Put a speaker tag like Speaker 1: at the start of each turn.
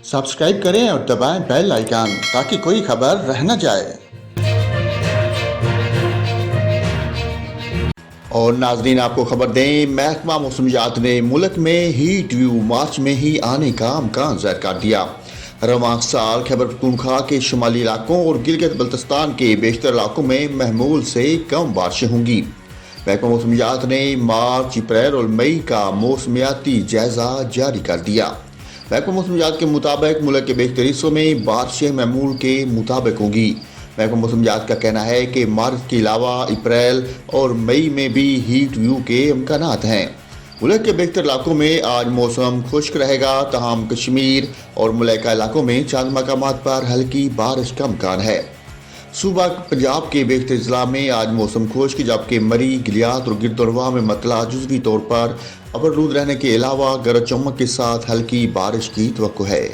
Speaker 1: Subscribe करें और दबाएं बेल आइकन ताकि कोई खबर रह न जाए। और नाजरीन, आपको खबर दें, महकमा मौसमियात ने मुल्क में हीट व्यू मार्च में ही आने का अमकान ज़ाहिर कर दिया। रवां साल खैबर पख्तूनख्वा के शुमाली इलाकों और गिलगित बल्तिस्तान के बेशतर इलाकों में महमूल से कम बारिशें होंगी। महकमा मौसमियात ने मार्च, अप्रैल और मई का मौसमियाती जायजा जारी कर दिया। महकमा मौसमियात के मुताबिक मुल्क के बेशतर हिस्सों में बारिशें महमूल के मुताबिक होंगी। महकमा मौसमियात का कहना है कि मार्च के अलावा अप्रैल और मई में भी हीट व्यू के इम्कानात हैं। मुल्क के बेशतर इलाकों में आज मौसम खुश्क रहेगा, तमाम कश्मीर और मुल्का इलाकों में चंद मकामात पर हल्की बारिश का इम्कान है। सूबा पंजाब के बेशतर अजला में आज मौसम खुश्क, जबकि मरी, गिलियात और गिरदोनवा में मतला जुज़वी तौर पर अबरलूद रहने के अलावा गरज चमक के साथ हल्की बारिश की तवक्को है।